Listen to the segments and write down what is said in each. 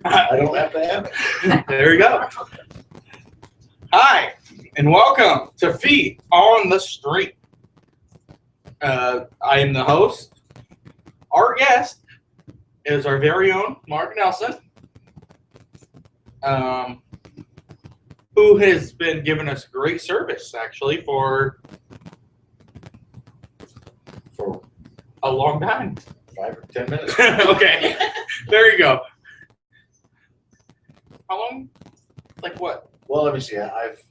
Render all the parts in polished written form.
I don't have to have it. There we go. Hi, and welcome to Feet on the Street. I am the host. Our guest is our very own Mark Nelson, who has been giving us great service, actually, for a long time. 5 or 10 minutes. Okay, there you go. How long? Like what? Well, let me see. I've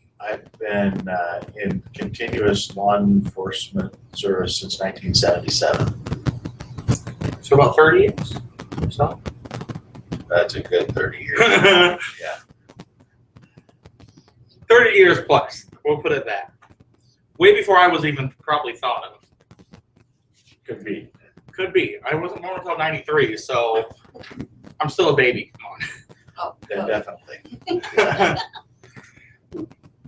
been in continuous law enforcement service since 1977. So about 30 years or so? That's a good 30 years. Yeah. 30 years plus. We'll put it that. Way before I was even probably thought of. Could be. Could be. I wasn't born until 93, so I'm still a baby. Come on. Then definitely.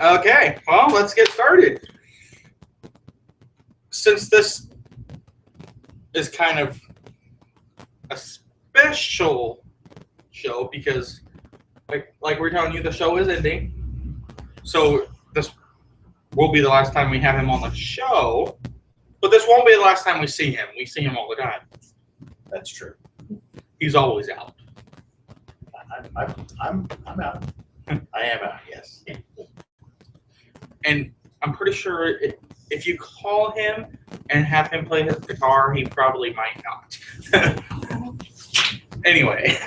Okay, well, let's get started. Since this is kind of a special show because, like we're telling you, the show is ending. So this will be the last time we have him on the show, but this won't be the last time we see him. We see him all the time. That's true. He's always out. I'm out. I am out, yes. And I'm pretty sure if you call him and have him play his guitar, he probably might not. Anyway,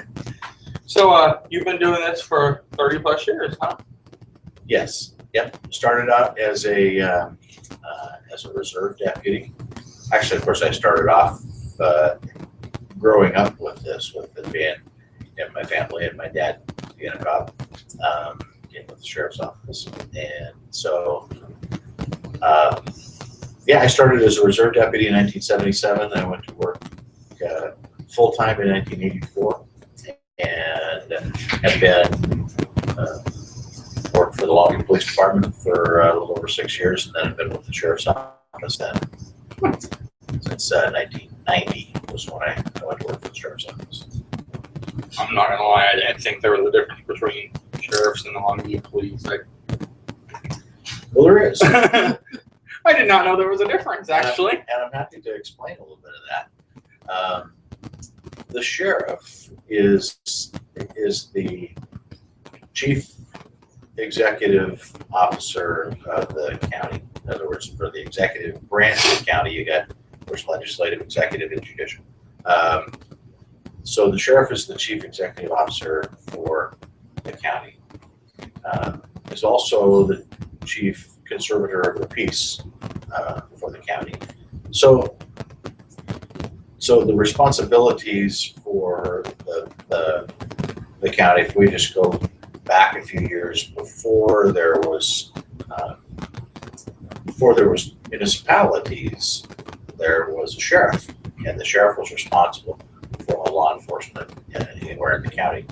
so you've been doing this for 30 plus years, huh? Yes. Yep. Started out as a reserve deputy. Actually, of course, I started off growing up with this, with it being in my family and my dad being a cop, with the sheriff's office. And so, I started as a reserve deputy in 1977. I went to work full-time in 1984 and have been worked for the Longview Police Department for a little over 6 years, and then I've been with the sheriff's office then since 1990 was when I went to work for the sheriff's office. I'm not gonna lie, I didn't think there was a difference between sheriffs and the Longview police. Well, there is. I did not know there was a difference, actually. And I'm happy to explain a little bit of that. The sheriff is the chief executive officer of the county. In other words, for the executive branch of the county, you got, of course, legislative, executive, and judicial. So the sheriff is the chief executive officer for the county. Is also the chief conservator of the peace for the county. So the responsibilities for the county, if we just go back a few years before there was municipalities, there was a sheriff, and the sheriff was responsible for all law enforcement anywhere in the county.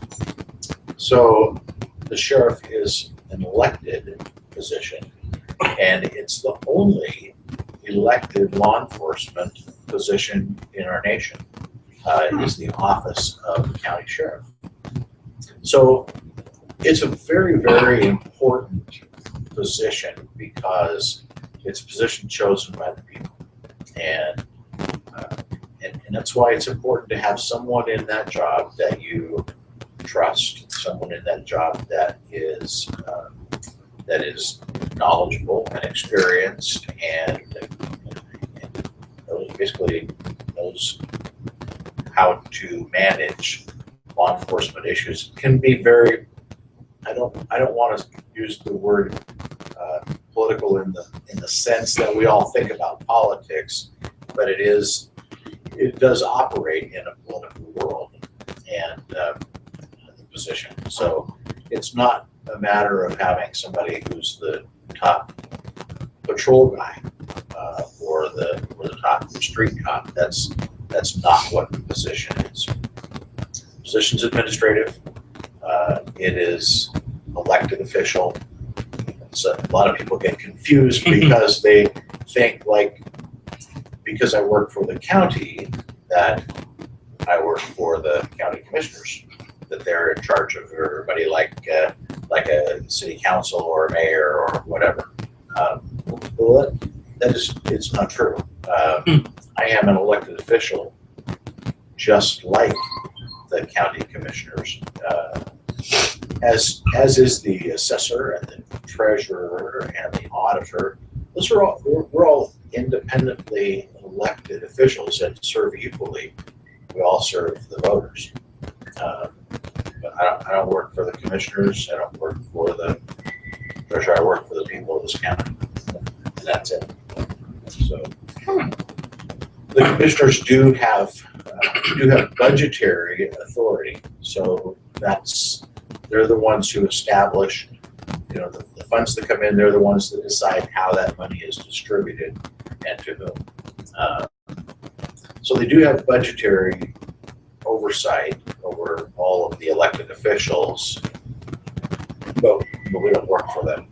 So the sheriff is an elected position, and it's the only elected law enforcement position in our nation. Is the office of the county sheriff. So it's a very, very important position because it's a position chosen by the people, and that's why it's important to have someone in that job that you trust, someone in that job that is knowledgeable and experienced and basically knows how to manage law enforcement issues. It can be very, I don't want to use the word political in the sense that we all think about politics, but it does operate in a political world and the position. So it's not a matter of having somebody who's the top patrol guy or the top street cop. That's not what the position is. The position's administrative. It is elected official. So a lot of people get confused because they think, like, because I work for the county, that I work for the county commissioners, that they're in charge of everybody like a city council or a mayor or whatever. Well, it's not true. I am an elected official, just like the county commissioners, as is the assessor and the treasurer and the auditor. Those are all, we're all independently elected officials and serve equally. We all serve the voters. But I don't work for the commissioners. I don't work for the treasurer. I work for the people of this county. And that's it. So the commissioners do have budgetary authority. So they're the ones who establish, the funds that come in. They're the ones that decide how that money is distributed and to whom. So they do have budgetary oversight over all of the elected officials, but we don't work for them.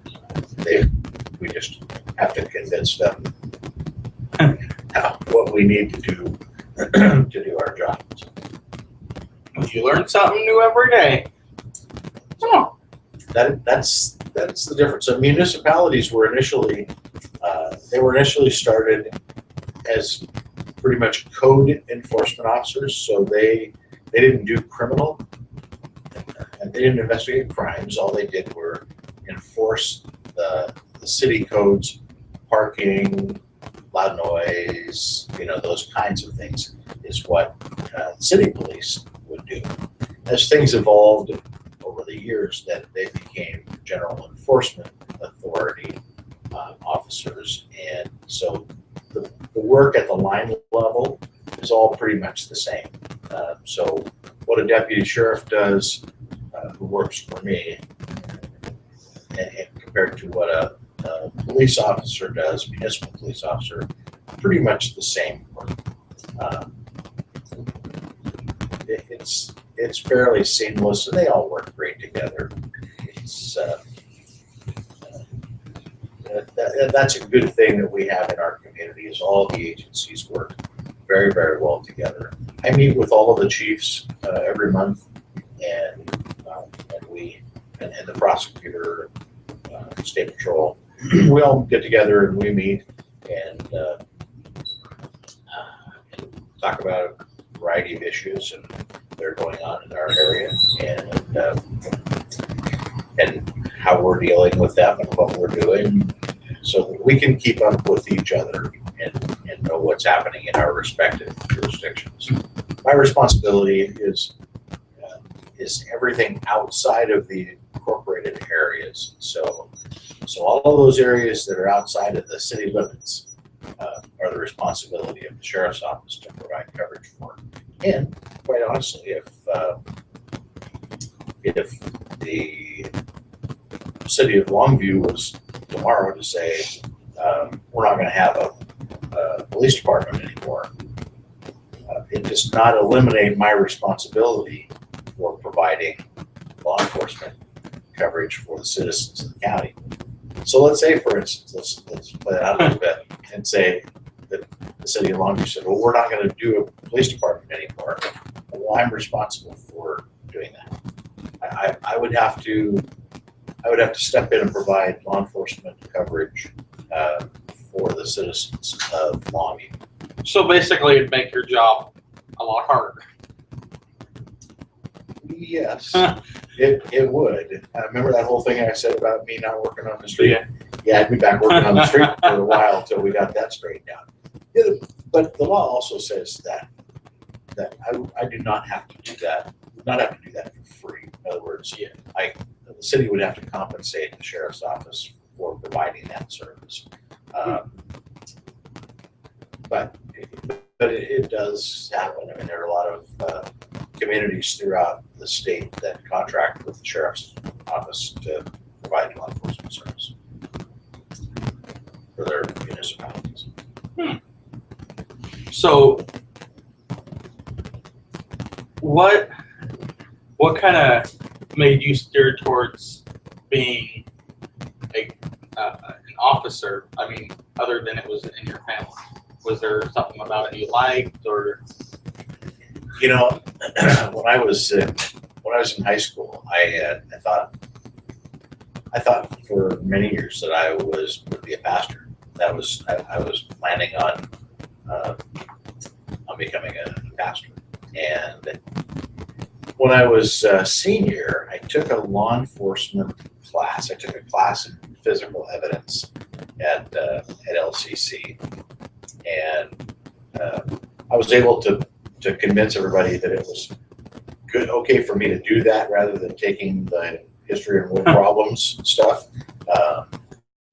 We just have to convince them what we need to do to do our jobs. You learn something new every day. Oh. That's the difference. So municipalities were initially started as pretty much code enforcement officers. So they didn't do criminal and they didn't investigate crimes. All they did were enforce the city codes, parking, loud noise, those kinds of things is what city police would do. As things evolved over the years, that they became general enforcement authority officers, and so the work at the line level is all pretty much the same. So what a deputy sheriff does, who works for me, and compared to what a police officer does, municipal police officer, pretty much the same work. It's fairly seamless, and they all work great together. That's a good thing that we have in our community, is all the agencies work very, very well together. I meet with all of the chiefs every month, and the prosecutor, state patrol. We all get together and we meet and talk about a variety of issues and that are going on in our area, and how we're dealing with them and what we're doing, so that we can keep up with each other and know what's happening in our respective jurisdictions. My responsibility is everything outside of the incorporated areas. So all of those areas that are outside of the city limits are the responsibility of the sheriff's office to provide coverage for. And quite honestly, if the city of Longview was tomorrow to say, we're not going to have a police department anymore, it does not eliminate my responsibility for providing law enforcement coverage for the citizens of the county. So let's say, for instance, let's play it out a little bit and say that the city of Longview said, well, we're not going to do a police department anymore. Well, I'm responsible for doing that. I would have to step in and provide law enforcement coverage for the citizens of Longview. So basically, it'd make your job a lot harder. Yes, it would. Remember that whole thing I said about me not working on the street? Yeah, I'd be back working on the street for a while until we got that straightened out. Yeah, but the law also says that I do not have to do that. Not have to do that for free. In other words, the city would have to compensate the sheriff's office for providing that service. But it does happen. I mean, there are a lot of communities throughout the state that contract with the sheriff's office to provide law enforcement service for their municipalities. So, what kind of made you steer towards being an officer? I mean, other than it was in your family, was there something about it you liked, or? You know, when I was in high school, I thought for many years that I would be a pastor. I was planning on becoming a pastor. And when I was a senior, I took a law enforcement class. I took a class in physical evidence at LCC, and I was able to convince everybody that it was okay for me to do that rather than taking the history and world problems stuff,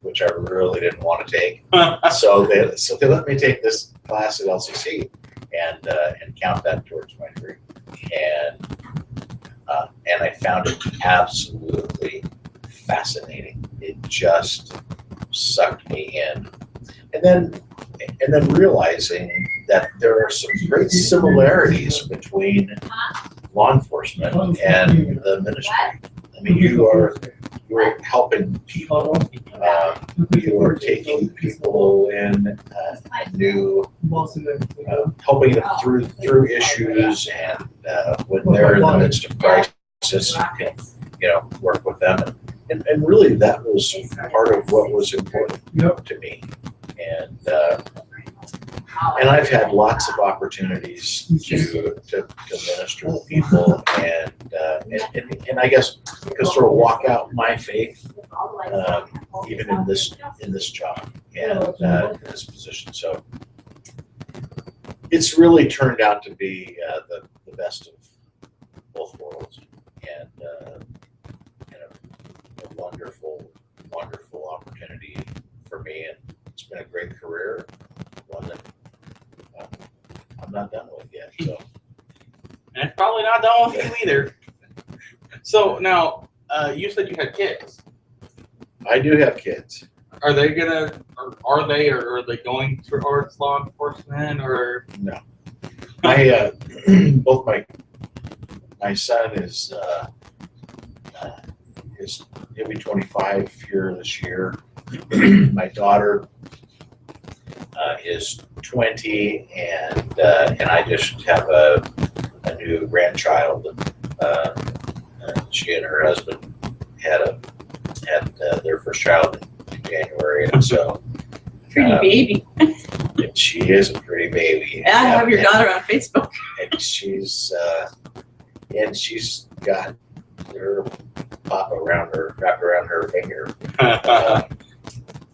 which I really didn't want to take. So they let me take this class at LCC and count that towards my degree, and I found it absolutely fascinating. It just sucked me in, and then realizing that there are some great similarities between law enforcement and the ministry. I mean, you are helping people. You are taking people in new, helping them through issues, and when they're in the midst of crisis, you can work with them. And really, that was part of what was important to me. And I've had lots of opportunities to minister to people, and I guess to sort of walk out my faith, even in this job and in this position. So it's really turned out to be the best of both worlds, and a wonderful opportunity for me, and it's been a great career, one that I'm not done with yet. So. And it's probably not done with you either. So now, you said you had kids. I do have kids. Are they are they going towards law enforcement, or? No. My both my son is he'll be 25 here this year. My daughter is 20, and I just have a new grandchild. She and her husband had their first child in January, and so Pretty baby. and she is a pretty baby. Yeah, I have your daughter on Facebook. And she's got her papa wrapped around her finger.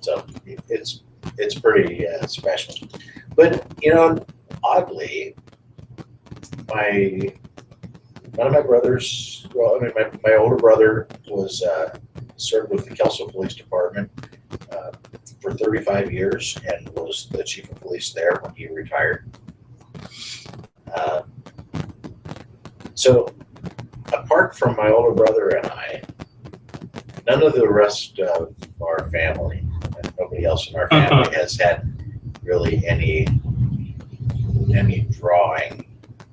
So it's pretty special. But oddly, one of my brothers, my older brother was served with the Kelso Police Department for 35 years and was the chief of police there when he retired. So apart from my older brother and I, none of the rest of our family, nobody else in our family has had really any drawing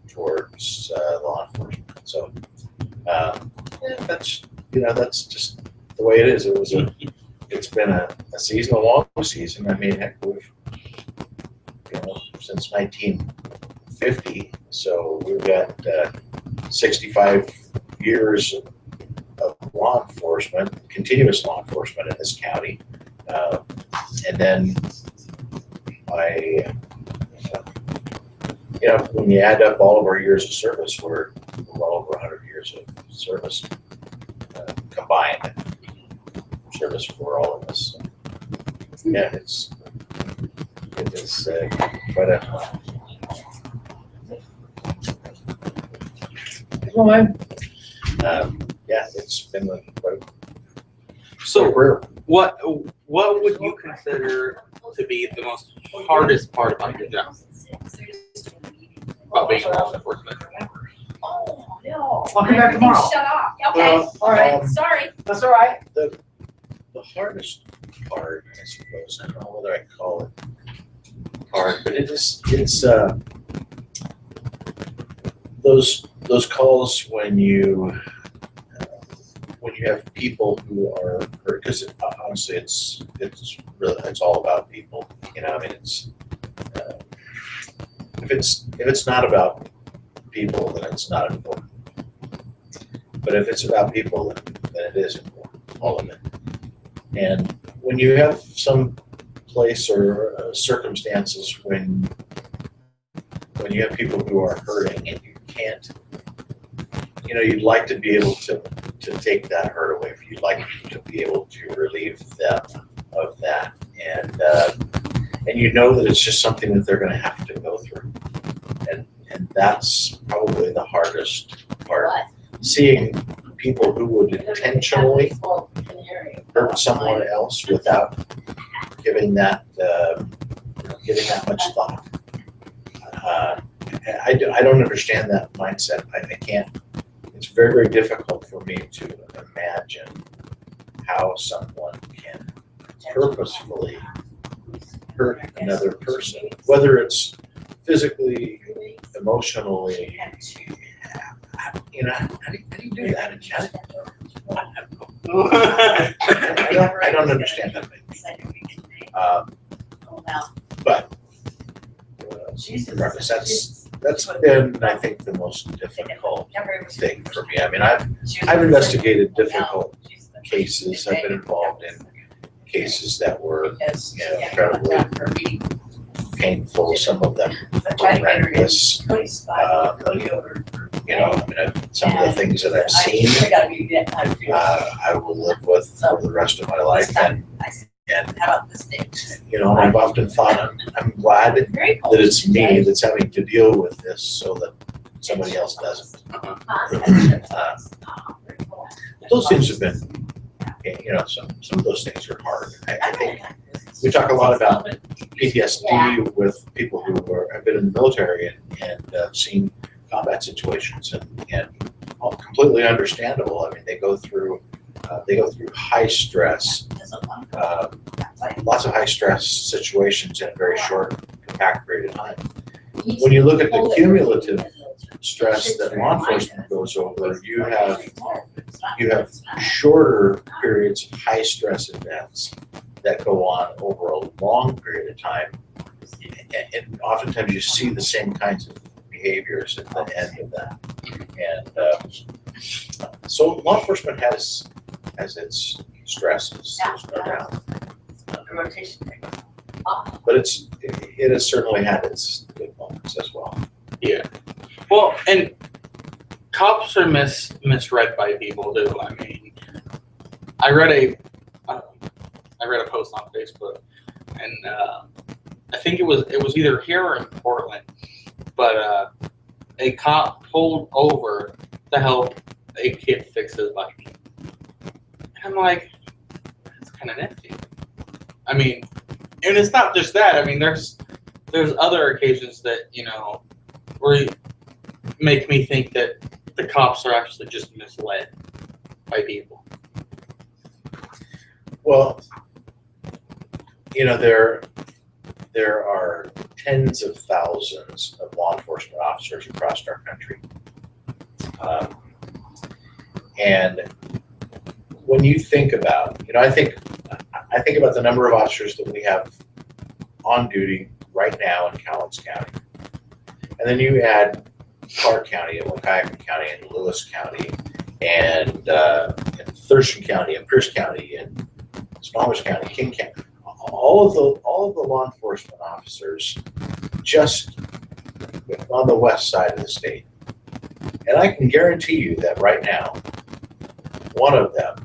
towards law enforcement. So that's just the way it is. It's been a long season. I mean, heck, we've since 1950, so we've got 65 years of law enforcement, continuous law enforcement in this county, and then when you add up all of our years of service, we're well over 100 years of service combined service for all of us. So, yeah, it is quite a. Yeah, it's been quite So career. what would you consider to be the most hardest part about your job? About being law enforcement? Oh, no. I'll come back tomorrow. Shut off. Okay. Well, All right. um, Sorry. That's all right. The hardest part, I suppose, I don't know whether I call it hard, but it's those calls when you have people who are hurt, because honestly it's all about people. I mean, it's if it's not about people, then it's not important. But if it's about people, then it is important, all of it. And when you have some place or circumstances when you have people who are hurting and you can't, you'd like to be able to take that hurt away. You'd like to be able to relieve them of that. And you know that it's just something that they're going to have to go through. And that's probably the hardest part. Seeing people who would intentionally hurt someone else without giving that much thought. I don't understand that mindset. I can't. It's very, very difficult for me to imagine how someone can purposefully hurt another person, whether it's physically, emotionally. How do you do that? I don't understand that. But regardless, that's been, I think, the most difficult thing for me. I mean, I've investigated difficult cases. I've been involved in cases that were incredibly painful. Some of them horrendous. Some of the things that I've seen, I will live with for the rest of my life. And I've often thought I'm glad that it's me that's having to deal with this so that somebody else doesn't. Those things have been, some of those things are hard. I think we talk a lot about PTSD with people who have been in the military and seen combat situations, and completely understandable. I mean, they go through high stress, lots of high stress situations in a very short, compact period of time. When you look at the cumulative stress that law enforcement goes over, you have shorter periods of high stress events that go on over a long period of time, and oftentimes you see the same kinds of behaviors at the end of that. And so law enforcement has its stresses, no doubt. But it has certainly had its good moments as well. Yeah. Well, and cops are misread by people too. I mean, I read a post on Facebook, and I think it was either here or in Portland, but a cop pulled over to help a kid fix his bike. And I'm like, that's kind of nifty. I mean, and it's not just that. I mean, there's other occasions that, where you make me think that the cops are actually just misled by people. Well, there are tens of thousands of law enforcement officers across our country. And when you think about, I think about the number of officers that we have on duty right now in Cowlitz County. And then you add Clark County and Waukegan County and Lewis County and Thurston County and Pierce County and Snohomish County, King County, all of the law enforcement officers just on the west side of the state. And I can guarantee you that right now, one of them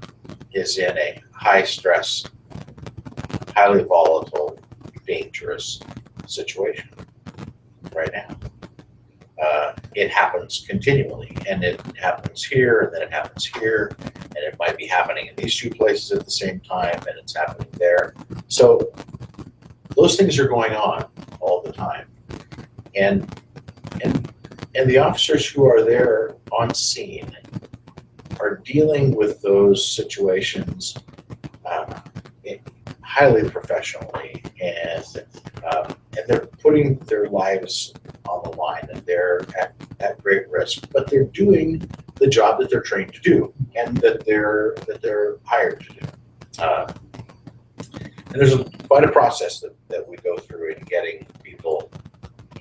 is in a high stress, highly volatile, dangerous situation right now. It happens continually, and it happens here, and then it happens here, and it might be happening in these two places at the same time, and it's happening there. So those things are going on all the time, and the officers who are there on scene are dealing with those situations highly professionally, and they're putting their lives on the line, and they're at great risk, but they're doing the job that they're trained to do and that they're hired to do. And there's quite a process that we go through in getting people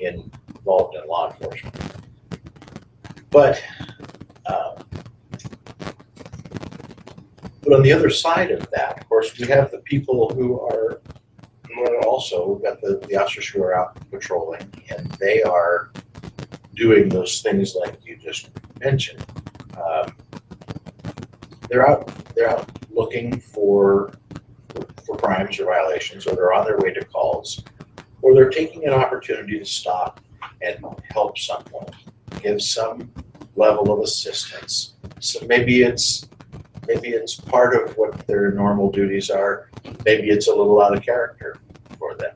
involved in law enforcement. But but on the other side of that, of course, we have the people who are also, we've got the officers who are out patrolling, and they are doing those things like you just mentioned. They're out looking for crimes or violations, or they're on their way to calls, or they're taking an opportunity to stop and help someone, give some level of assistance. So maybe it's part of what their normal duties are. Maybe it's a little out of character for them.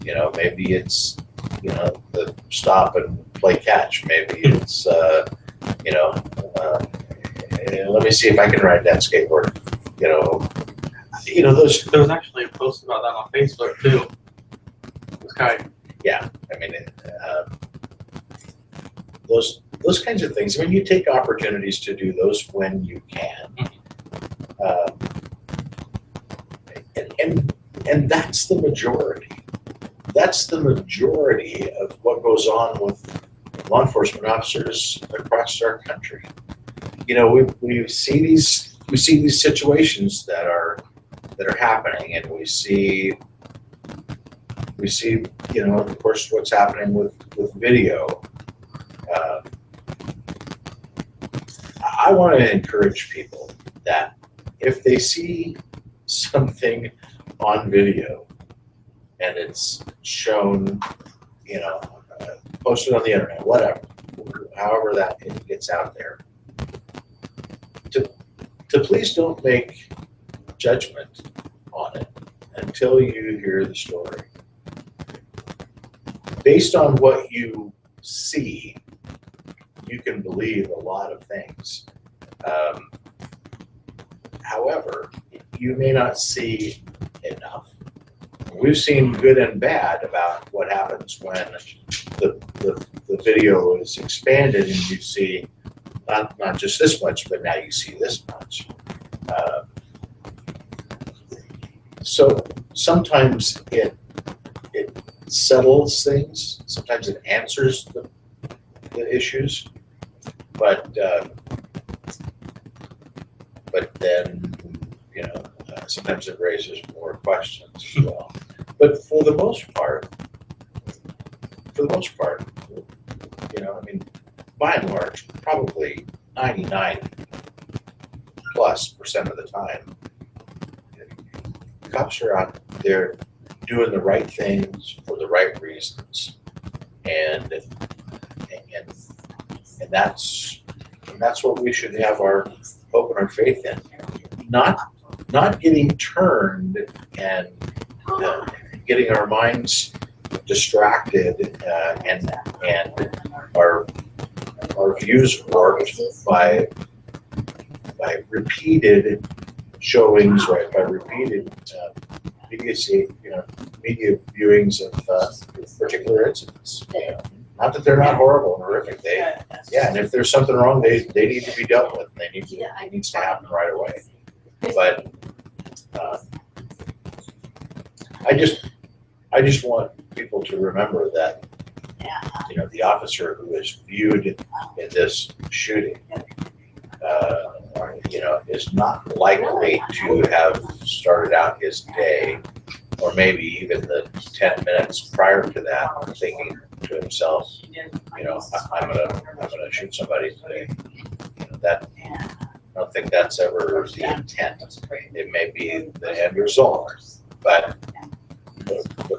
You know, maybe it's, you know, the stop and play catch. Maybe it's, you know, let me see if I can ride that skateboard. You know those. There was actually a post about that on Facebook too. This guy. Yeah, I mean, those kinds of things. I mean, you take opportunities to do those when you can, and that's the majority. That's the majority of what goes on with law enforcement officers across our country. You know, we see these situations that are happening, and we see, you know, of course, what's happening with video. I want to encourage people that if they see something on video and it's shown, you know, posted on the internet, whatever, however that it gets out there, to please don't make judgment on it until you hear the story. Based on what you see, you can believe a lot of things. However, you may not see enough. We've seen good and bad about what happens when the video is expanded and you see not just this much, but now you see this much. So sometimes it settles things. Sometimes it answers the issues, but then, you know, sometimes it raises more questions as well. But for the most part, you know, I mean, by and large, probably 99+% of the time, cops are out there doing the right things for the right reasons, and that's what we should have our hope and our faith in. Not getting turned and getting our minds distracted and our views warped by repeated showings, right? By repeated media viewings of particular incidents. You know, not that they're not horrible and horrific. And if there's something wrong, they need to be dealt with. And it needs to happen right away. But I just want people to remember that, you know, the officer who is viewed in this shooting, you know, is not likely to have started out his day, or maybe even the 10 minutes prior to that, thinking to himself, you know, I'm gonna shoot somebody today. You know, that, I don't think that's ever the intent. It may be the end result, but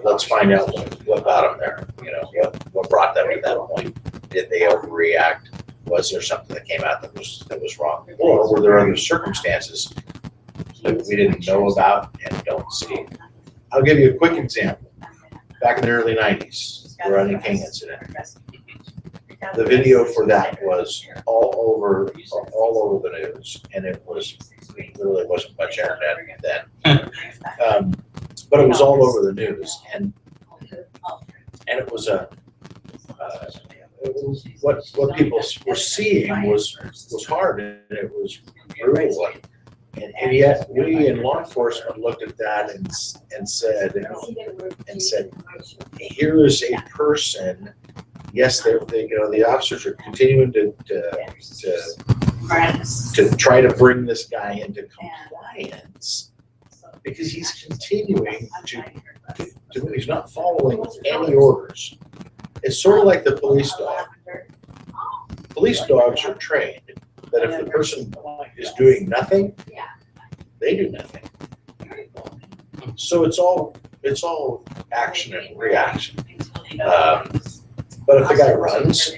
let's find out what got them there. You know, what brought them to that point. Did they overreact? Was there something that came out that was wrong? Or were there other circumstances that we didn't know about and don't see? I'll give you a quick example. Back in the early 90s, the Rodney King incident. The video for that was all over the news, and it literally wasn't much internet then. But it was all over the news, and it was what people were seeing was hard, and it was brutal, and yet we in law enforcement looked at that and said, here is a person yes, the officers are continuing to Friends. try to bring this guy into compliance because he's continuing he's not following any orders. It's sort of like the police dog. Police dogs are trained that if the person is doing nothing, they do nothing. So it's all action and reaction. But if the guy runs,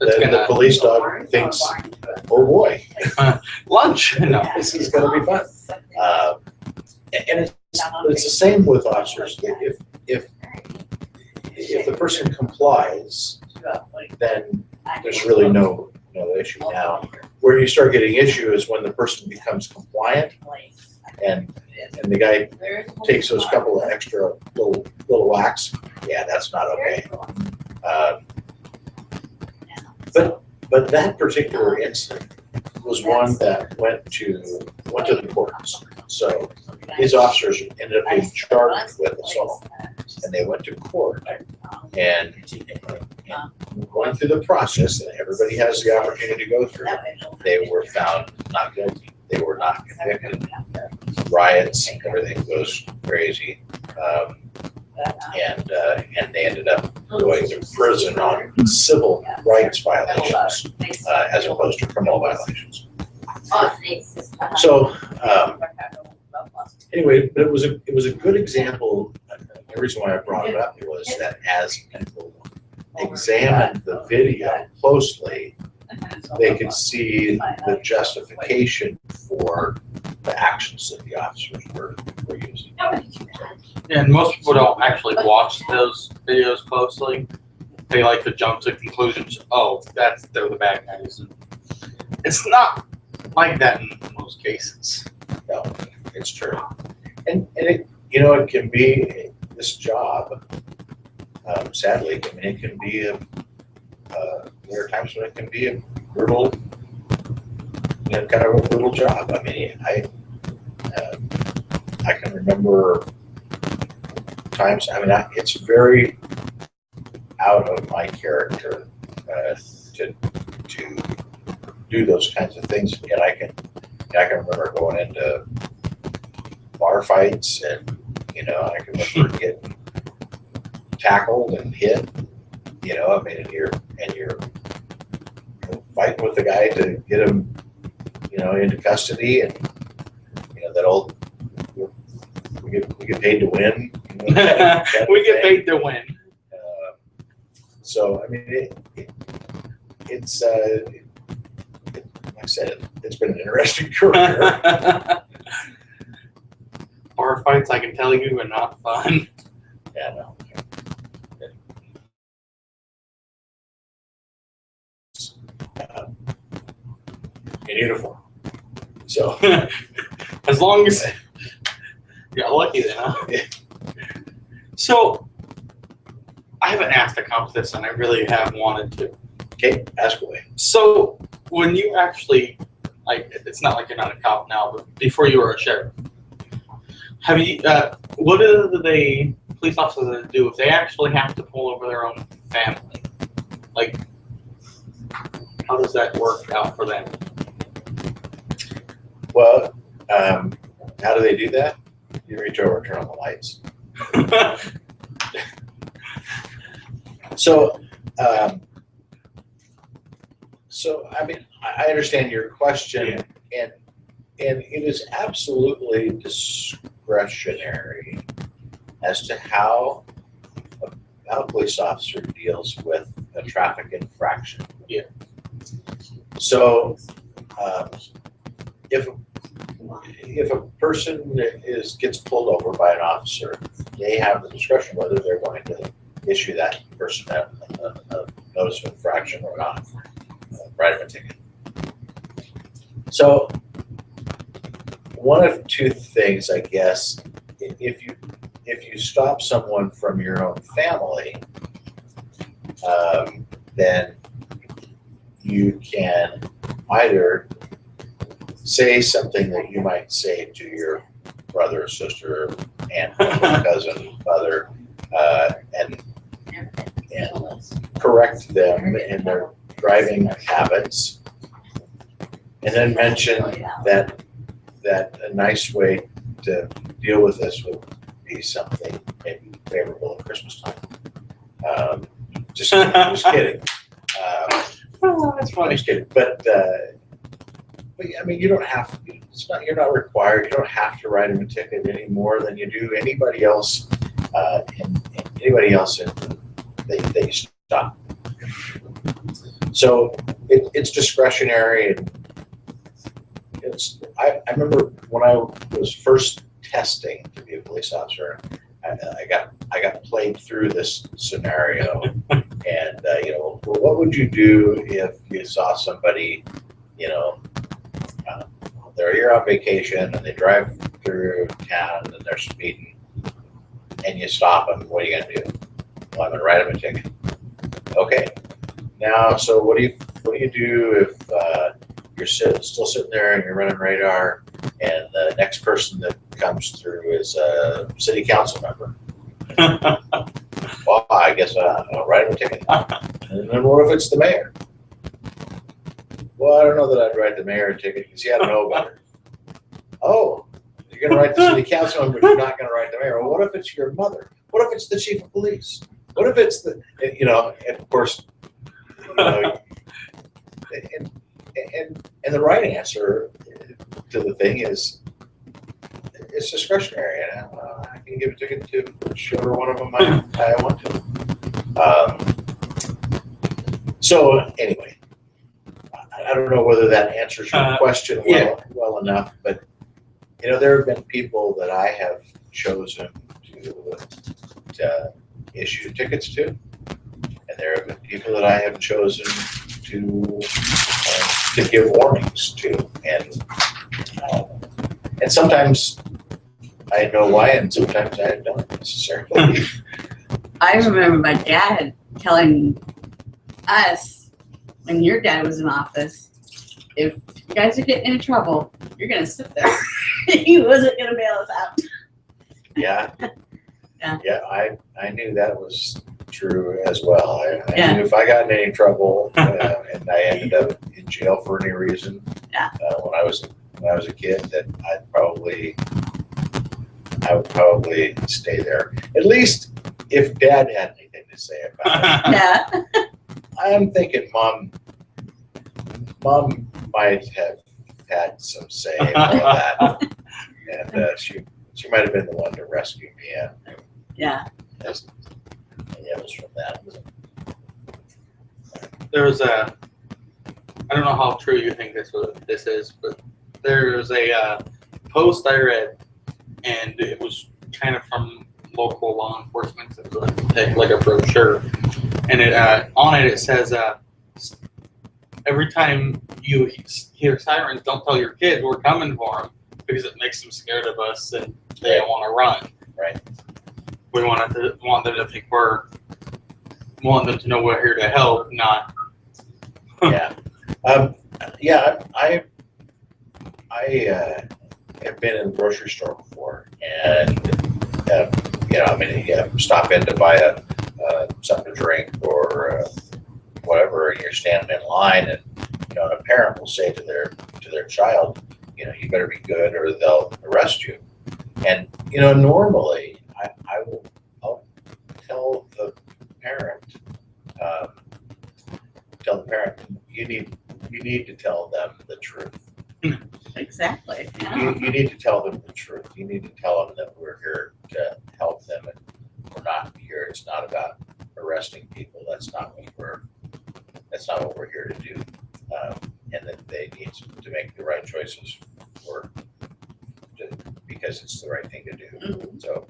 then the police dog thinks, oh boy, Lunch. No. this is going to be fun. And it's the same with officers. If the person complies, then there's really no issue. Now, where you start getting issue is when the person becomes compliant and the guy takes those couple of extra little whacks. Yeah, that's not okay. But that particular incident was one that went to the courts. So his officers ended up being charged with assault, and they went to court and going through the process that everybody has the opportunity to go through. They were found not guilty. They were not convicted. Riots, everything goes crazy, and they ended up going to prison on civil rights violations as opposed to criminal violations. So anyway, but it was a good example. The reason why I brought it up was that as people examined the video closely, they could see the justification for the actions that the officers were using. And most people don't actually watch those videos closely. They like to jump to conclusions. Oh, they're the bad guys. And it's not like that in most cases. No, it's true. And it, it can be this job, sadly, I mean, it can be there are times when it can be a brutal, kind of a brutal job. I mean, I can remember times, it's very out of my character to do those kinds of things. And I can remember going into bar fights, and I can remember getting tackled and hit. And you're fighting with the guy to get him, into custody, and that old we get paid to win. We get paid to win. So it's like I said, it's been an interesting career. Bar fights, I can tell you, are not fun. Yeah, no. In uniform. So As long as you're lucky then, huh? Yeah. So I haven't asked a cop this, and I really have wanted to. okay, ask away. So when you actually, it's not like you're not a cop now, but before you were a sheriff, have you? What do the police officers do if they actually have to pull over their own family? Like, how does that work out for them? Well, how do they do that? You reach over and turn on the lights. So, I understand your question, and it is absolutely discretionary as to how a police officer deals with a traffic infraction. Yeah. So, if a person gets pulled over by an officer, they have the discretion whether they're going to issue that person a notice of infraction or not, write him a ticket. So one of two things, I guess, if you stop someone from your own family, then you can either say something that you might say to your brother or sister, aunt, cousin, mother, correct them in their driving habits. And then mention that a nice way to deal with this would be something maybe favorable at Christmas time. Just kidding. Oh, that's I'm funny. just kidding. But yeah, I mean, you don't have to. You're not required. You don't have to write them a ticket any more than you do anybody else. They stop. So it's discretionary, and I remember when I was first testing to be a police officer, I got played through this scenario, and well, what would you do if you saw somebody, they're here on vacation and they drive through town and they're speeding, and you stop them? What are you gonna do? Well, I'm gonna write them a ticket. Okay. Now, so what do you do if you're still sitting there and you're running radar, and the next person that comes through is a city council member? Well, I guess I'll write him a ticket. And then what if it's the mayor? Well, I don't know that I'd write the mayor a ticket because he had to know better. Oh, you're going to write the city council member, but you're not going to write the mayor. Well, what if it's your mother? What if it's the chief of police? What if it's the, and of course, and the right answer to the thing is it's discretionary, and I can give a ticket to whichever one of them I want to. So anyway, I don't know whether that answers your question well enough, but there have been people that I have chosen to issue tickets to, and there have been people that I have chosen to give warnings to, and sometimes I know why, and sometimes I don't necessarily. I remember my dad telling us when your dad was in office, if you guys are getting into trouble, you're gonna sit there. He wasn't gonna bail us out. Yeah. Yeah. Yeah, I knew that was true as well. I Yeah. knew if I got in any trouble and I ended up in jail for any reason, Yeah. when I was a kid, that I would probably stay there. At least if Dad had anything to say about it. Yeah. I'm thinking Mom might have had some say about that, and she might have been the one to rescue me. Yeah. As it was from that. There's I don't know how true you think this is, but there's a post I read, and it was kind of from local law enforcement. It was like a brochure, and on it says every time you hear sirens, don't tell your kids we're coming for them, because it makes them scared of us and they don't want to run. Right. We want them to think want them to know we're here to help, not. Yeah. I have been in the grocery store before, and stop in to buy something to drink or whatever, and you're standing in line, and a parent will say to their child, you better be good or they'll arrest you. And normally I'll tell the parent, you need to tell them the truth. Exactly. Yeah. You need to tell them the truth. You need to tell them that we're here to help them, and we're not here. It's not about arresting people. That's not what we're here to do. And that they need to make the right choices because it's the right thing to do. Mhm. So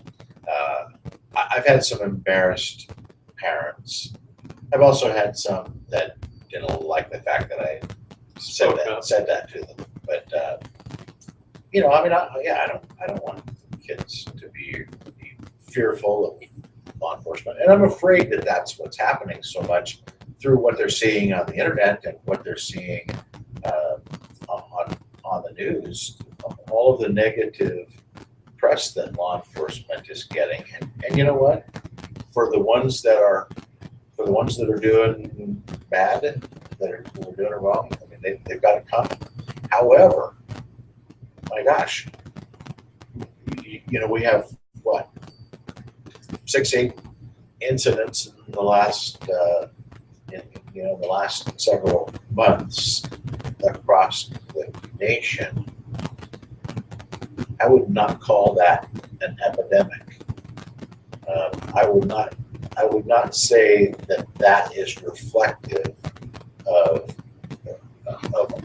I've had some embarrassed parents. I've also had some that didn't like the fact that I said that to them. But I don't want kids to be fearful of law enforcement, and I'm afraid that that's what's happening so much through what they're seeing on the internet and what they're seeing on the news. All of the negative press that law enforcement is getting, and you know what? For the ones that are for the ones that are doing bad, that are doing it wrong, I mean, they've got it coming. However, my gosh, you know, we have what, 6-8 incidents in the last, in the last several months across the nation. I would not call that an epidemic. I would not say that that is reflective of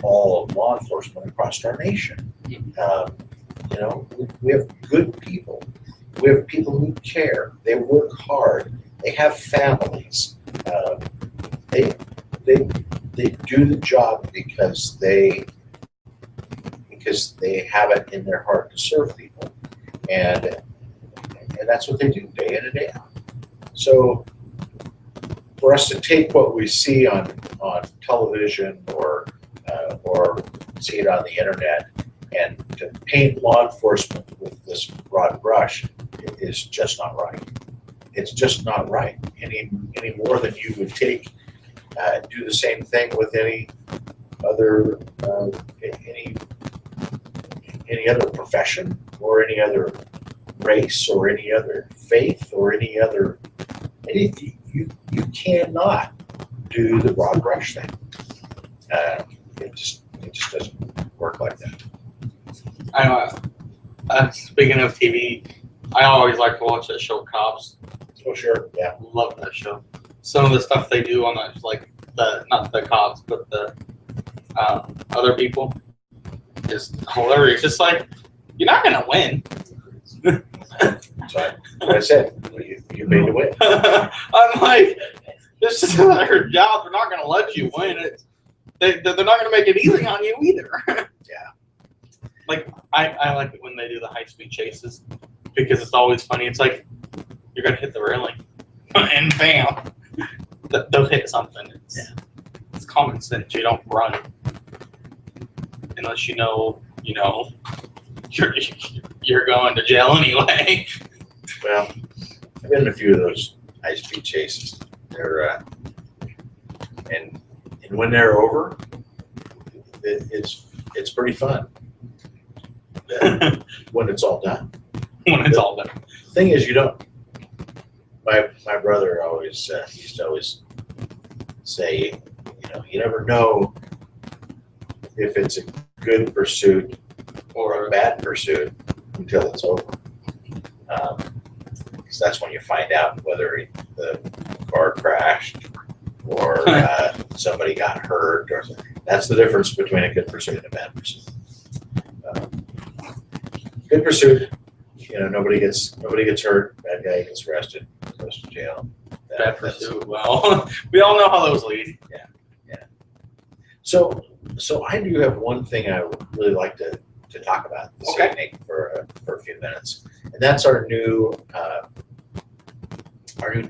all of law enforcement across our nation. You know, we have good people. We have people who care. They work hard. They have families. They do the job because they have it in their heart to serve people, and that's what they do day in and day out. So for us to take what we see on television or see it on the internet and to paint law enforcement with this broad brush is just not right. It's just not right any more than you would do the same thing with any other profession or any other race or any other faith or any other anything. You cannot do the broad brush thing. It just doesn't work like that. I know. Speaking of TV, I always like to watch that show, Cops. Oh sure, yeah. Love that show. Some of the stuff they do on that, like not the cops, but the other people, is hilarious. Just like, you're not gonna win. So like I said, you made to win. I'm like, this is their job. They're not gonna let you win. They're not gonna make it easy on you either. Yeah. Like I like it when they do the high speed chases because it's always funny. It's like you're gonna hit the railing and bam, they'll hit something. It's common sense. You don't run unless you know you're going to jail anyway. Well, I've been in a few of those high speed chases. They're and when they're over, it's pretty fun. When it's all done. When it's all done. The thing is, you don't. My brother always used to always say, you never know if it's a good pursuit or a bad pursuit until it's over. Because that's when you find out whether the car crashed or somebody got hurt, or that's the difference between a good pursuit and a bad pursuit. Good pursuit, nobody gets hurt. Bad guy gets arrested, goes to jail. Bad pursuit. Well, we all know how those lead. Yeah. So I do have one thing I would really like to talk about this evening for a few minutes, and that's our new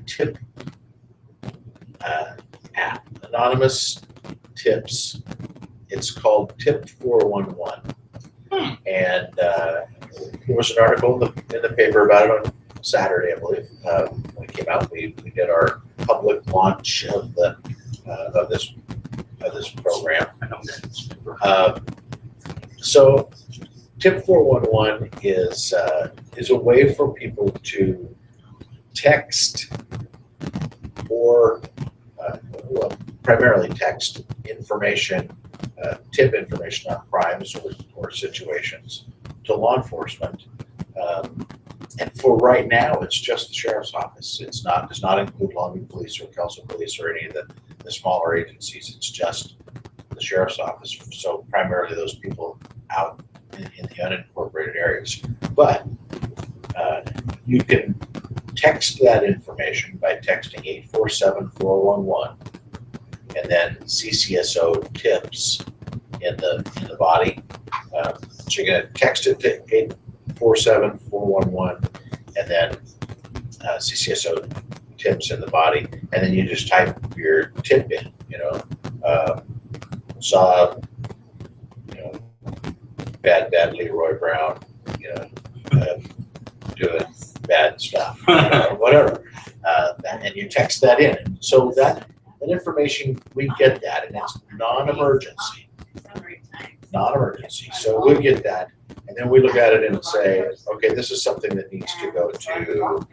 tip app, Anonymous Tips. It's called Tip 411, and there was an article in the paper about it on Saturday, I believe. When it came out, we did our public launch of this program. So Tip 411 is a way for people to text or primarily text information, tip information on crimes or situations to law enforcement. And for right now, it's just the sheriff's office. Does not include Longview Police or Kelso Police or any of the smaller agencies. It's just the sheriff's office. So primarily those people out in the unincorporated areas. But you can text that information by texting 847-411 and then CCSO tips in the body. So you're going to text it to 847-411 and then CCSO tips in the body, and then you just type your tip in, saw, bad Leroy Brown, doing bad stuff, or whatever. And you text that in. So that information, we get that, and it's non-emergency. Non-emergency. So we'll get that, and then we look at it and say, okay, this is something that needs to go to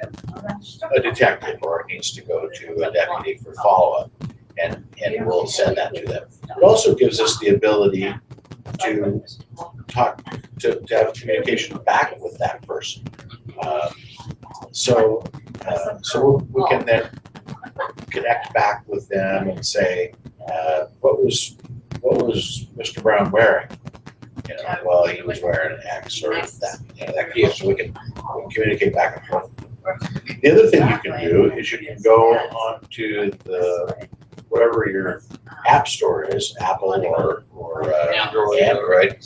a detective, or it needs to go to a deputy for follow-up, and we'll send that to them. It also gives us the ability to talk, to have communication back with that person. So we can then connect back with them and say, what was Mr. Brown wearing? You know, well, he was wearing an X or that, that key, so we can communicate back and forth. The other thing you can do is you can go onto the whatever your app store is, Apple or Android,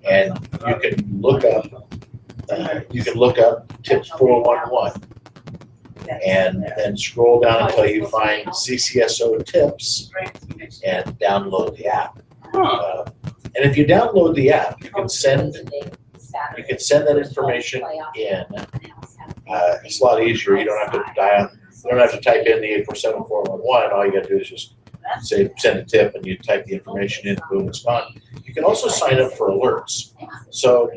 and you can look up TIP 411 and then scroll down until you find CCSO tips and download the app. And if you download the app, you can send that information in. It's a lot easier. You don't have to type in the 847411. All you got to do is just say send a tip, and you type the information in. Boom, it's gone. You can also sign up for alerts. So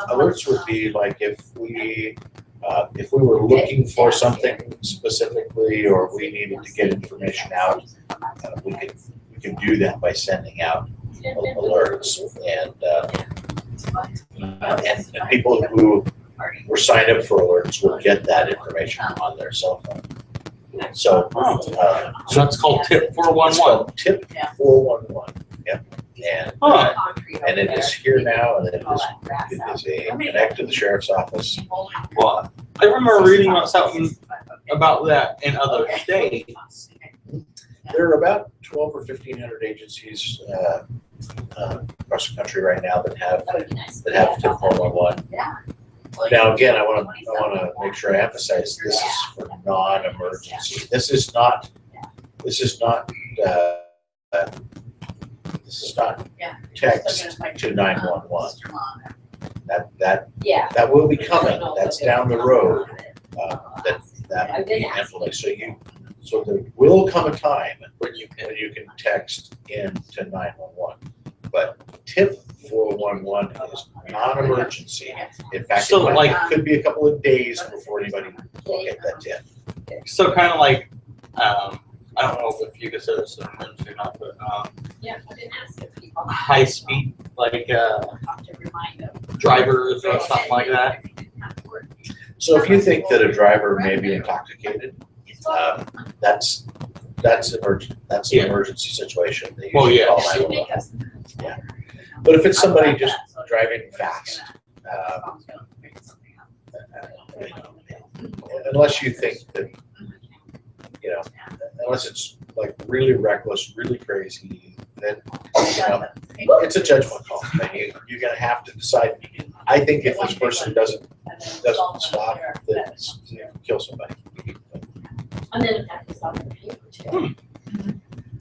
alerts would be like if we were looking for something specifically, or we needed to get information out, we can do that by sending out alerts, and people who were signed up for alerts will get that information on their cell phone. So that's called TIP it's 411. called TIP 411. Yep. And it is here now, and it is a connect to the sheriff's office. Well, I remember reading about something about that in other states. There are about 12 or 1,500 agencies across the country right now that have TIP 411. Now, again, I want to make sure I emphasize this is for non-emergency. This is not text to 911. That will be coming. That's down the road. That will be implemented. So there will come a time when you can text in to 911. But TIP 411 is non-emergency. In fact, it could be a couple of days before anybody will get that tip. So kind of like, I don't know if you consider this an emergency or not, but high speed, like drivers or something like that. So if you think that a driver may be intoxicated, that's emergent. That's an emergency situation. Well, yeah. Call 911. Yeah. But if it's somebody just driving fast, unless you think that, unless it's like really reckless, really crazy, then it's a judgment call. And you're gonna have to decide. I think if this person doesn't stop, then it's, kill somebody.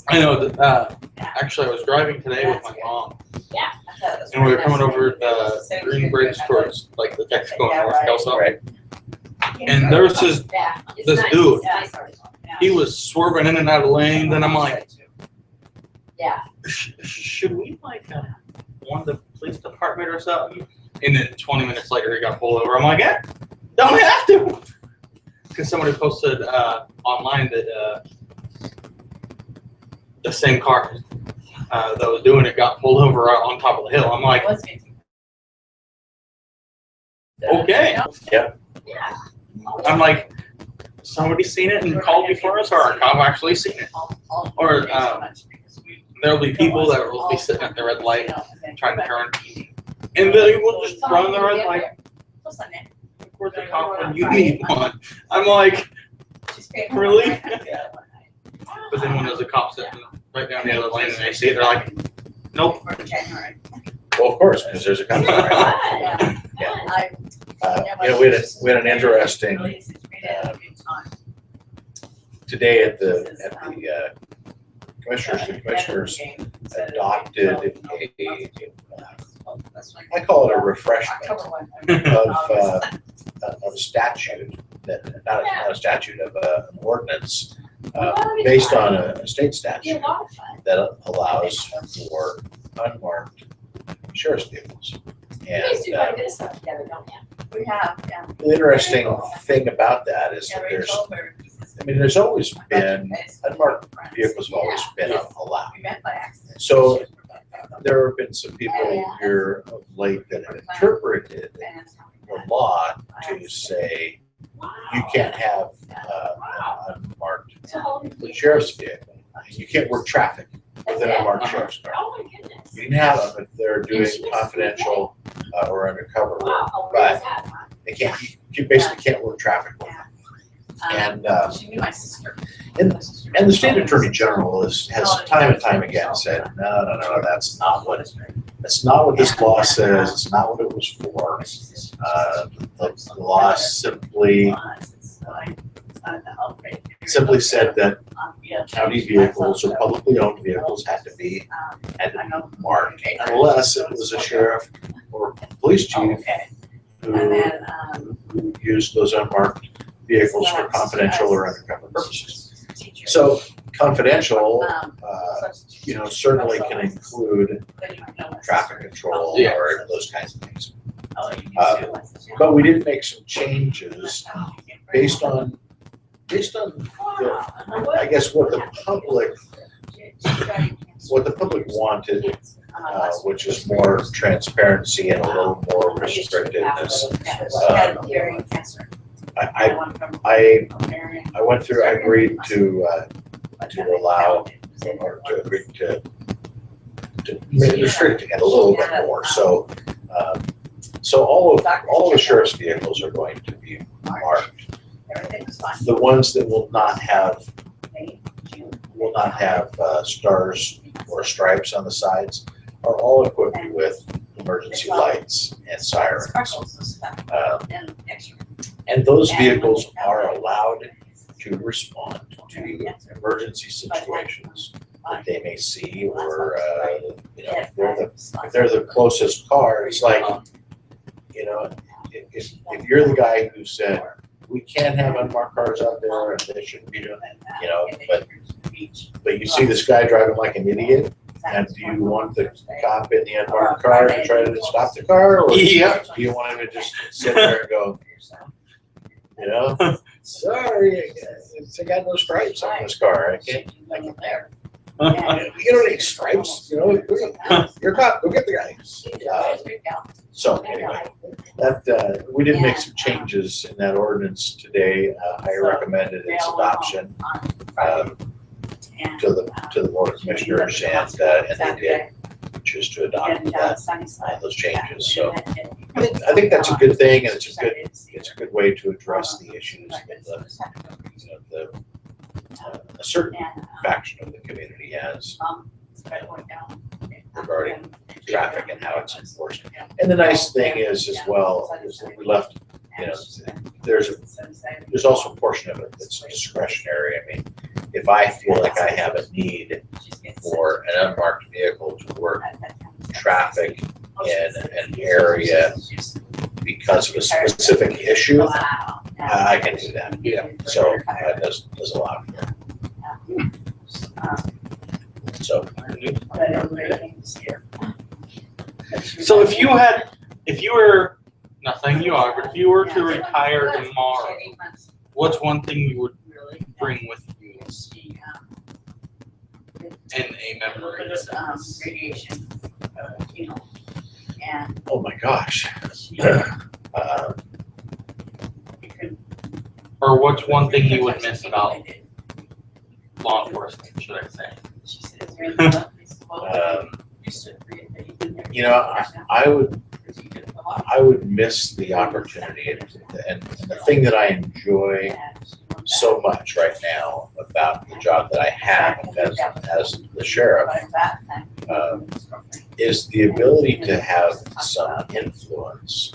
I know that. Actually, I was driving today with my mom, and we were coming over the Green Bridge towards like the Texaco and North Kelso. Right. And there was this dude. He was swerving in and out of lanes, and I'm like, should we like warn the police department or something? And then 20 minutes later, he got pulled over. I'm like, don't have to, because somebody posted online that the same car that was doing it got pulled over on top of the hill. I'm like, okay. Yep. I'm like, somebody's seen it and called before us, or a cop actually seen it. Or there'll be people that will be sitting at the red light trying to turn, and they will just run the red light. Where's the cop when you need one? I'm like, really? But then when there's a cop sitting right down the other lane and they see it, they're like, nope. Well, of course, because there's a cop. Right? We had an interesting today at the commissioners. The commissioners adopted I call it a refreshment of a statute not a statute, of an ordinance based on a state Be a statute lot of fun. that allows for unmarked sheriff's vehicles. You And guys do quite a bit of stuff together, don't you? We have, yeah. the interesting thing about that is that there's, I mean, there's always been, unmarked vehicles have always been allowed. We met by accident. So there have been some people here of late that have interpreted the law to say you can't have an unmarked It's a whole new sheriff's vehicle. You can't work traffic with an unmarked sheriff's car. Oh my goodness. You can have them if they're doing confidential or undercover work, Wow, where is but that, huh? they can't, you basically can't work traffic with them. And, She knew my sister. and the state attorney general has time and time again said, no, that's not what this law says, it's not what it was for. The law simply said that county vehicles or publicly owned vehicles had to be marked unless it was a sheriff or police chief who used those unmarked vehicles for confidential or undercover purposes. So confidential, certainly can include traffic control Yeah. or those kinds of things. But we did make some changes based on I guess what the public wanted, which is more transparency and a little more restrictiveness. I went through, I agreed to allow, or to agree to restrict it a little bit more. So all of the sheriff's vehicles are going to be marked. The ones that will not have stars or stripes on the sides are all equipped with emergency lights and sirens. And those vehicles are allowed to respond to emergency situations that they may see, or if they're the closest car. It's like, if you're the guy who said we can't have unmarked cars out there and they shouldn't be doing that, but you see this guy driving like an idiot, and do you want the cop in the unmarked car to try to stop the car, or do you want him to just sit there and go, sorry, it's got no stripes on this car. I can't. You don't need stripes. You're a cop. Go get the guy. So anyway, that we did make some changes in that ordinance today. I recommended its adoption to the board of commissioners, and they did choose to adopt those changes. So I think that's a good thing, and it's a good way to address the issues that a certain faction of the community has regarding traffic and how it's enforced. And the nice thing is as well is that we left, there's also a portion of it that's discretionary. I mean, if I feel like I have a need for an unmarked vehicle to work traffic in an area because of a specific issue, I can do that. Yeah. So that does allow for that. So. So if you were, not saying you are, but if you were to retire tomorrow, what's one thing you would bring with you in a memory? Radiation, and Oh my gosh. Or what's one thing you would miss about law enforcement, should I say? I would miss the opportunity, and the thing that I enjoy so much right now about the job that I have as the sheriff is the ability to have some influence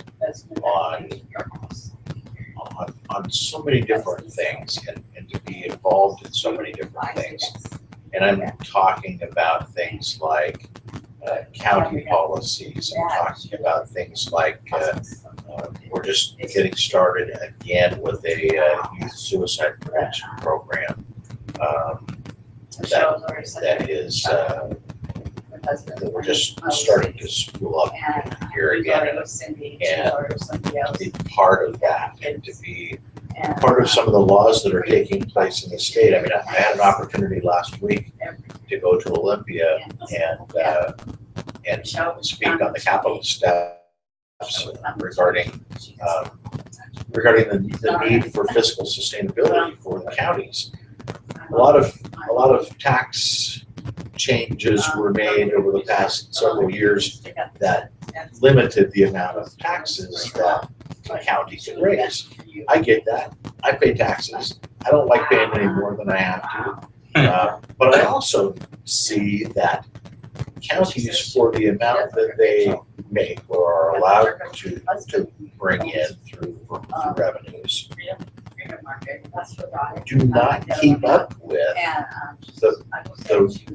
on so many different things, and to be involved in so many different things. And I'm talking about things like county policies. I'm talking about things like We're just getting started again with a youth suicide prevention program. That is, that we're just starting to spool up here again. And be part of that and to be part of some of the laws that are taking place in the state. I mean, I had an opportunity last week to go to Olympia and speak on the Capitol steps regarding the need for fiscal sustainability for the counties. A lot of tax changes were made over the past several years that limited the amount of taxes that the county could raise. I get that. I pay taxes. I don't like paying any more than I have to. But I also see that counties, for the amount that they make or are allowed to bring in through revenues, do not keep up with the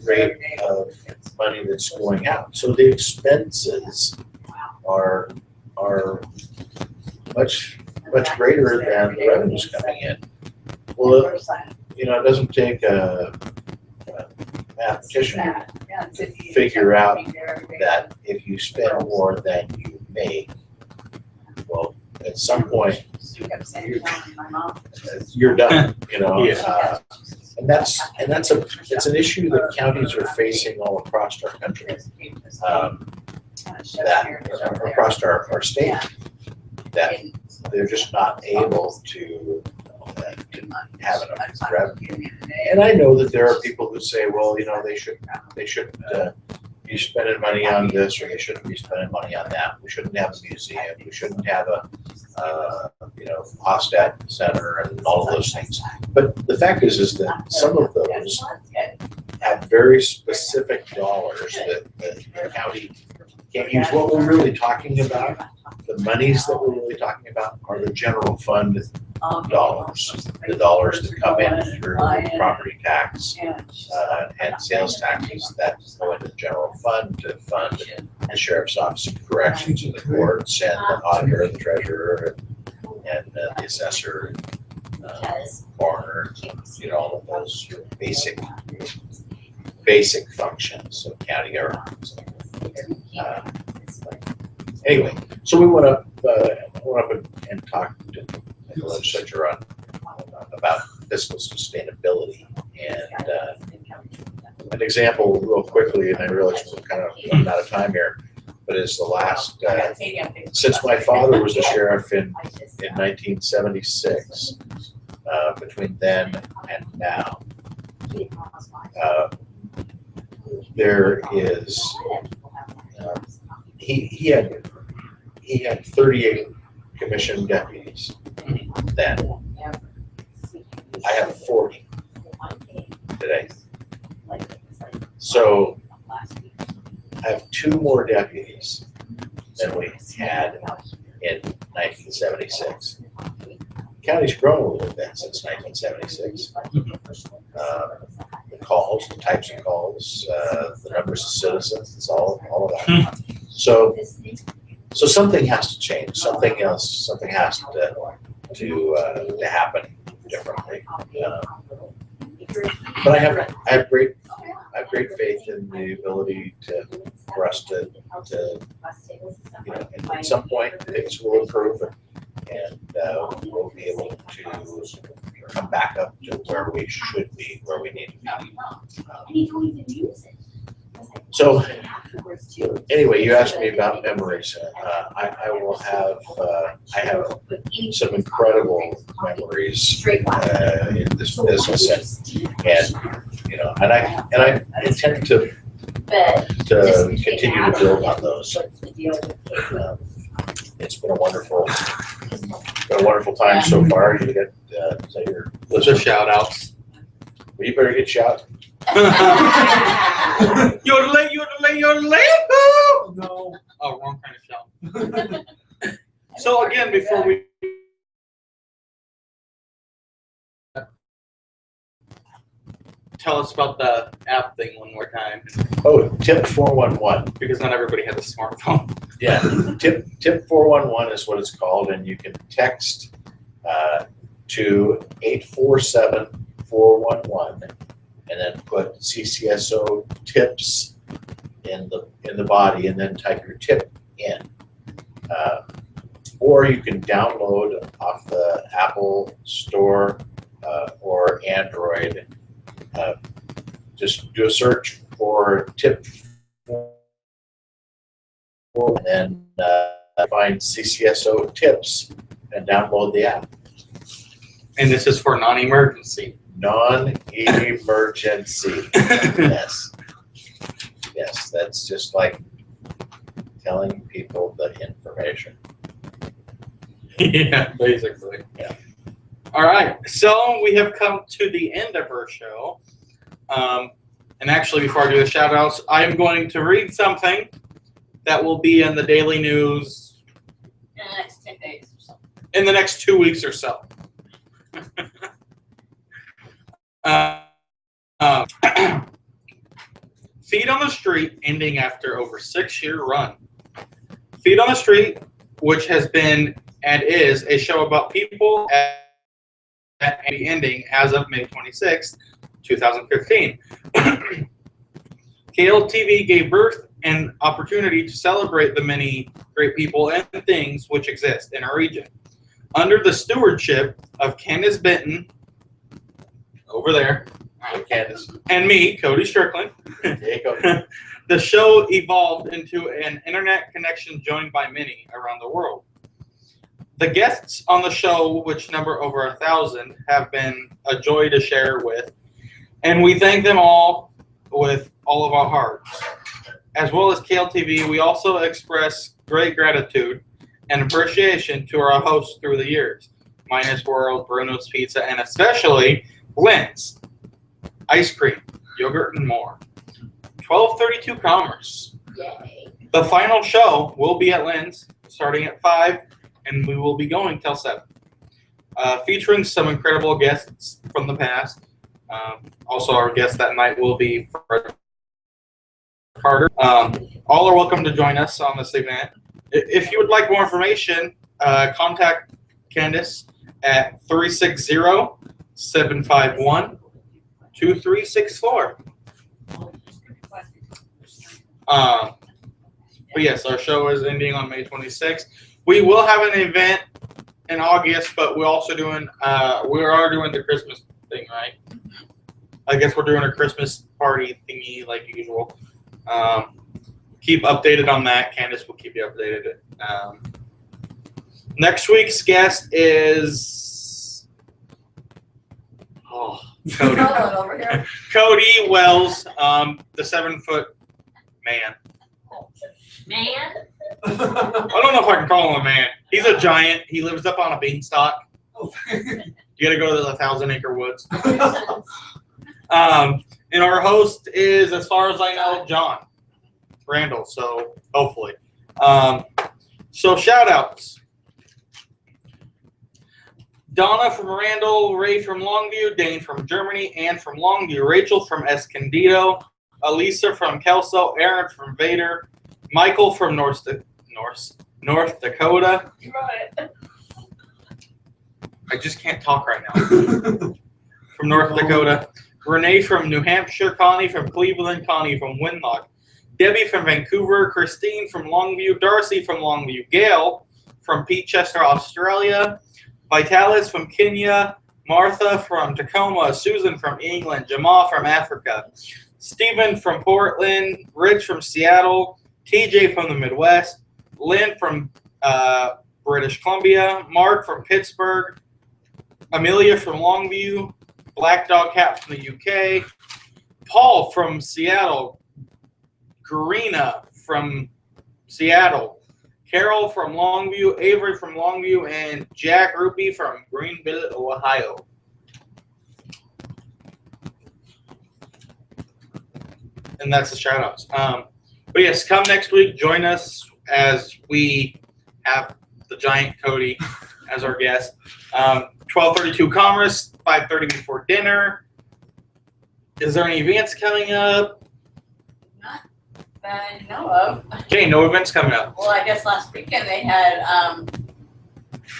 rate of money that's going out. So the expenses are much greater than the revenues coming in. Well, it doesn't take a mathematician to figure out that if you spend more than you make, well, at some point you're done. And it's an issue that counties are facing all across our country, across our state, that they're just not able to have enough revenue. And I know that there are people who say, well, they shouldn't be spending money on this, or they shouldn't be spending money on that. We shouldn't have a museum. We shouldn't have a Hofstad Center and all of those things. But the fact is that some of those have very specific dollars that the county can't use. What we're really talking about, the monies that we're really talking about, are the general fund dollars, the dollars that come in through property tax and sales taxes that go into the general fund to fund the sheriff's office of corrections and the courts and the auditor, the treasurer, and the assessor, coroner, all of those basic functions of county government. Anyway, so we went up and talked to the legislature about fiscal sustainability. And an example, real quickly, and I realize we're kind of running out of time here, but is the last, since my father was a sheriff in 1976, between then and now, there is, he had 38 commissioned deputies then. I have 40 today. So I have 2 more deputies than we had in 1976. County's grown a little bit since 1976. The calls, the types of calls, the numbers of citizens, it's all of that. So something has to change. Something has to happen differently. But I have great faith in the ability for us to at some point things will improve and we'll be able to come back up to where we should be, where we need to be. So anyway, you asked me about memories. I have some incredible memories in this business, and I intend to continue to build on those. It's been a wonderful time so far. You get Just shout outs. Well, you better get shout. Yodelay, yodelay, yodelay. No. Oh, wrong kind of shout. So again, before we tell us about the app thing one more time? Oh, tip 411. Because not everybody has a smartphone. Yeah, tip 411 is what it's called, and you can text to 847-411, and then put CCSO tips in the body, and then type your tip in. Or you can download off the Apple Store or Android. Just do a search for tip 4, and then find CCSO tips and download the app. And this is for non-emergency. Non-emergency. Yes. Yes, that's just like telling people the information. Yeah, basically. Yeah. All right, so we have come to the end of our show. And actually, before I do the shout outs, I'm going to read something that will be in the daily news In the next 10 days or something. in the next 2 weeks or so. Feed on the Street ending after over 6-year run. Feed on the Street, which has been and is a show about people at the ending as of May 26th, 2015. KLTV gave birth and opportunity to celebrate the many great people and things which exist in our region. Under the stewardship of Candace Benton, over there, Hey, Candace, and me, Cody Strickland, there you go. the show evolved into an internet connection joined by many around the world. The guests on the show, which number over 1,000, have been a joy to share with, and we thank them all with all of our hearts. As well as KLTV, we also express great gratitude and appreciation to our hosts through the years, Minus World, Bruno's Pizza, and especially Lynn's Ice Cream, Yogurt, and more. 1232 Commerce. Yay. The final show will be at Lynn's, starting at 5, and we will be going till 7. Featuring some incredible guests from the past. Also, our guest that night will be Fred Carter. All are welcome to join us on this event. If you would like more information, contact Candace at 360-751-2364. But yes, our show is ending on May 26th. We will have an event in August, but we're also doing we are doing the Christmas thing, right? I guess we're doing a Christmas party thingy like usual. Keep updated on that. Candace will keep you updated. Next week's guest is Cody. Colin over here. Cody Wells, the 7-foot man. Man. I don't know if I can call him a man. He's a giant. He lives up on a beanstalk. You gotta go to the 1,000-acre woods. And our host is, as far as I know, John Randall. So hopefully. So shout outs. Donna from Randall, Ray from Longview, Dane from Germany, Ann from Longview, Rachel from Escondido, Elisa from Kelso, Aaron from Vader, Michael from North Dakota. You wrote it. I just can't talk right now. From North Dakota. Renee from New Hampshire, Connie from Cleveland, Connie from Winlock, Debbie from Vancouver, Christine from Longview, Darcy from Longview, Gail from Peachester, Australia, Vitalis from Kenya, Martha from Tacoma, Susan from England, Jamal from Africa, Stephen from Portland, Rich from Seattle, TJ from the Midwest, Lynn from British Columbia, Mark from Pittsburgh, Amelia from Longview, Black Dog Cat from the UK, Paul from Seattle, Karina from Seattle, Carol from Longview, Avery from Longview, and Jack Ruby from Greenville, Ohio. And that's the shout outs. But yes, come next week, join us as we have the giant Cody as our guest. 1232 Commerce, 5:30 before dinner. Is there any events coming up? Not that I know of. Okay, no events coming up. Well, I guess last weekend they had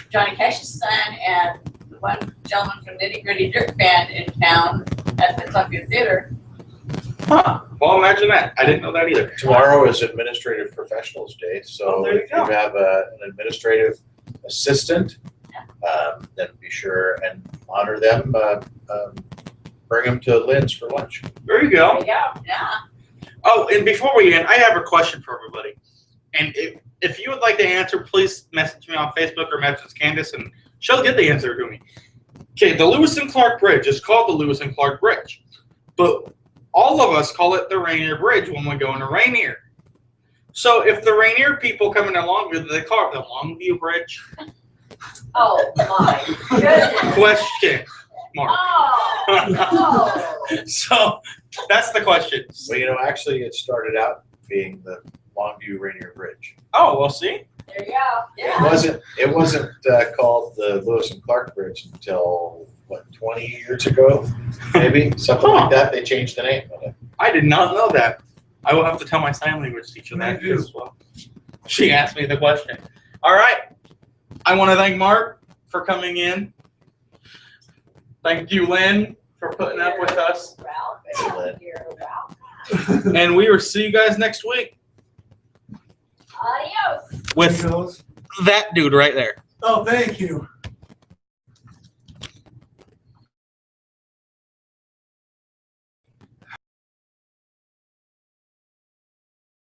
Johnny Cash's son and the one gentleman from Nitty Gritty Dirt Band in town at the Columbia Theater. Huh. Well, imagine that. I didn't know that either. Tomorrow is Administrative Professionals Day, so Oh, there you if you go. have an administrative assistant, then be sure and honor them. Bring them to Lynn's for lunch. There you There go. you go. Yeah. Oh, and before we end, I have a question for everybody. And if you would like to answer, please message me on Facebook or message Candace, and she'll get the answer to me. Okay, the Lewis and Clark Bridge is called the Lewis and Clark Bridge, but all of us call it the Rainier Bridge when we go into Rainier. So if the Rainier people coming along, do they call it the Longview Bridge? Oh, my goodness. Question mark. Oh, no. So that's the question. Well, actually, it started out being the Longview Rainier Bridge. Oh, we'll see. There you go. It wasn't called the Lewis and Clark Bridge until, what, 20 years ago, maybe? Something like that. They changed the name of it. I did not know that. I will have to tell my sign language teacher that as well. She asked me the question. All right. I want to thank Mark for coming in. Thank you, Lynn, for putting up with us. Ralph, you're welcome. And we will see you guys next week Adios. with that dude right there. Oh, thank you.